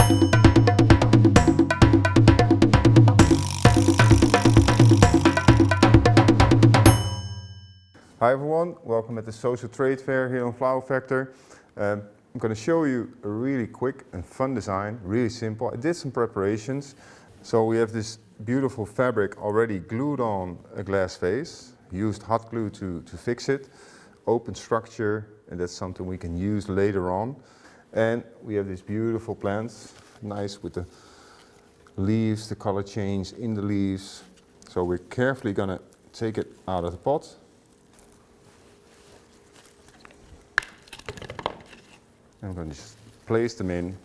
Hi everyone, welcome at the social trade fair here on Flower Factor. I'm going to show you a really quick and fun design, really simple. I did some preparations. So we have this beautiful fabric already glued on a glass vase, used hot glue to fix it, open structure, and that's something we can use later on. And we have these beautiful plants, nice with the leaves, the color change in the leaves. So we're carefully going to take it out of the pot. I'm going to just place them in,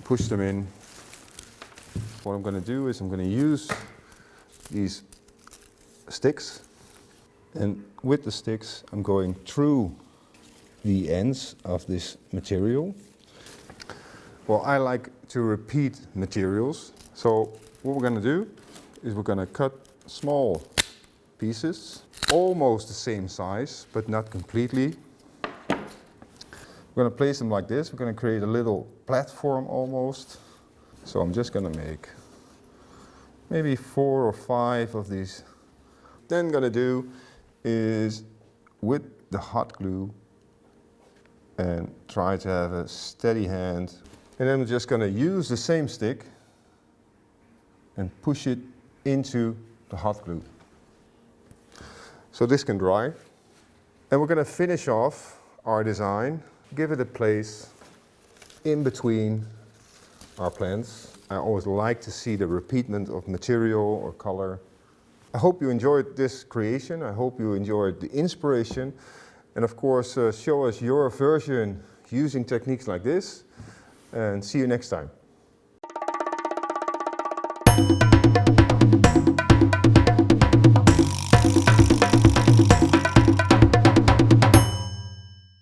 push them in. What I'm going to do is I'm going to use these sticks, and with the sticks I'm going through the ends of this material. Well, I like to repeat materials, so what we're going to do is we're going to cut small pieces, almost the same size, but not completely. We're going to place them like this. We're going to create a little platform almost. So I'm just going to make maybe 4 or 5 of these. Then I'm going to do is with the hot glue and try to have a steady hand. And then I'm just going to use the same stick and push it into the hot glue. So this can dry. And we're going to finish off our design. Give it a place in between our plants. I always like to see the repeatment of material or color. I hope you enjoyed this creation. I hope you enjoyed the inspiration. And of course, show us your version using techniques like this. And see you next time.